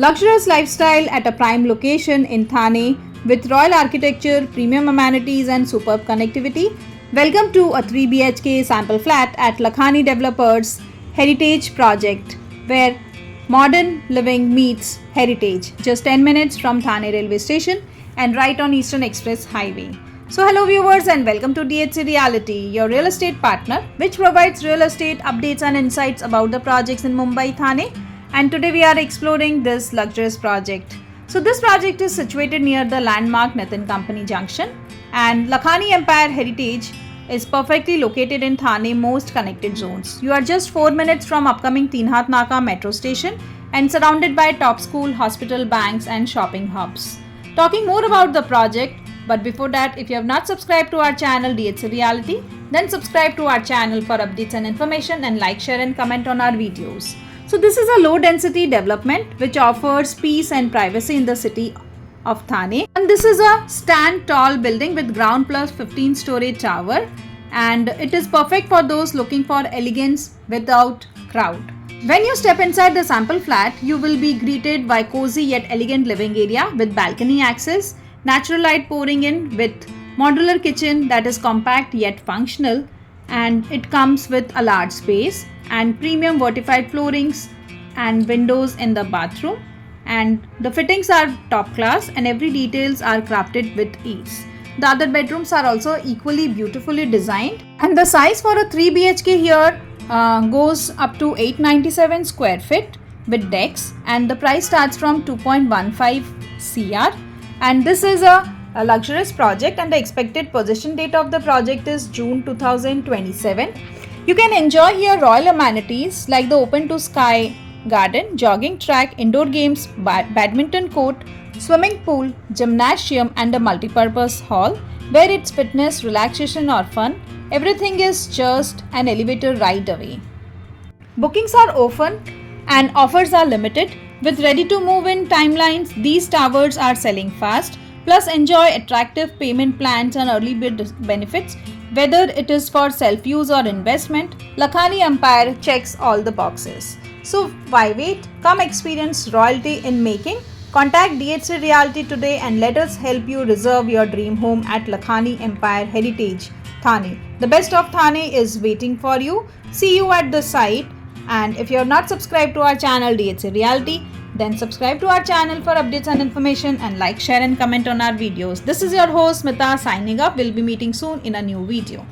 Luxurious lifestyle at a prime location in Thane with royal architecture, premium amenities, and superb connectivity. Welcome to a 3 BHK sample flat at Lakhani Developers Heritage Project, where modern living meets heritage. Just 10 minutes from Thane railway station and right on Eastern Express Highway. So, hello viewers, and welcome to DHC Reality, your real estate partner, which provides real estate updates and insights about the projects in Mumbai, Thane. And today we are exploring this luxurious project. So this project is situated near the landmark Nitin Company Junction, and Lakhani Empire Heritage is perfectly located in Thane most connected zones. You are just 4 minutes from upcoming Teenhat Naka metro station and surrounded by top school, hospital, banks and shopping hubs. Talking more about the project, but before that, if you have not subscribed to our channel DHC Reality, then subscribe to our channel for updates and information, and like, share and comment on our videos. So this is a low density development which offers peace and privacy in the city of Thane. And this is a stand tall building with ground plus 15-story tower, and it is perfect for those looking for elegance without crowd. When you step inside the sample flat, you will be greeted by cozy yet elegant living area with balcony access, natural light pouring in with modular kitchen that is compact yet functional, and it comes with a large space and premium vertified floorings and windows in the bathroom, and the fittings are top class and every details are crafted with ease. The other bedrooms are also equally beautifully designed, and the size for a 3 BHK here goes up to 897 square feet with decks, and the price starts from 2.15 CR, and this is a luxurious project, and the expected possession date of the project is June 2027. You can enjoy here royal amenities like the open to sky garden, jogging track, indoor games, badminton court, swimming pool, gymnasium and a multi-purpose hall where it's fitness, relaxation or fun. Everything is just an elevator ride away. Bookings are open and offers are limited. With ready to move in timelines, these towers are selling fast. Plus enjoy attractive payment plans and early bird benefits. Whether it is for self-use or investment, Lakhani Empire checks all the boxes. So why wait? Come experience royalty in making. Contact DHC Realty today and let us help you reserve your dream home at Lakhani Empire Heritage, Thane. The best of Thane is waiting for you. See you at the site. And if you are not subscribed to our channel DHC Reality, then subscribe to our channel for updates and information, and like, share and comment on our videos. This is your host Smita signing up. We'll be meeting soon in a new video.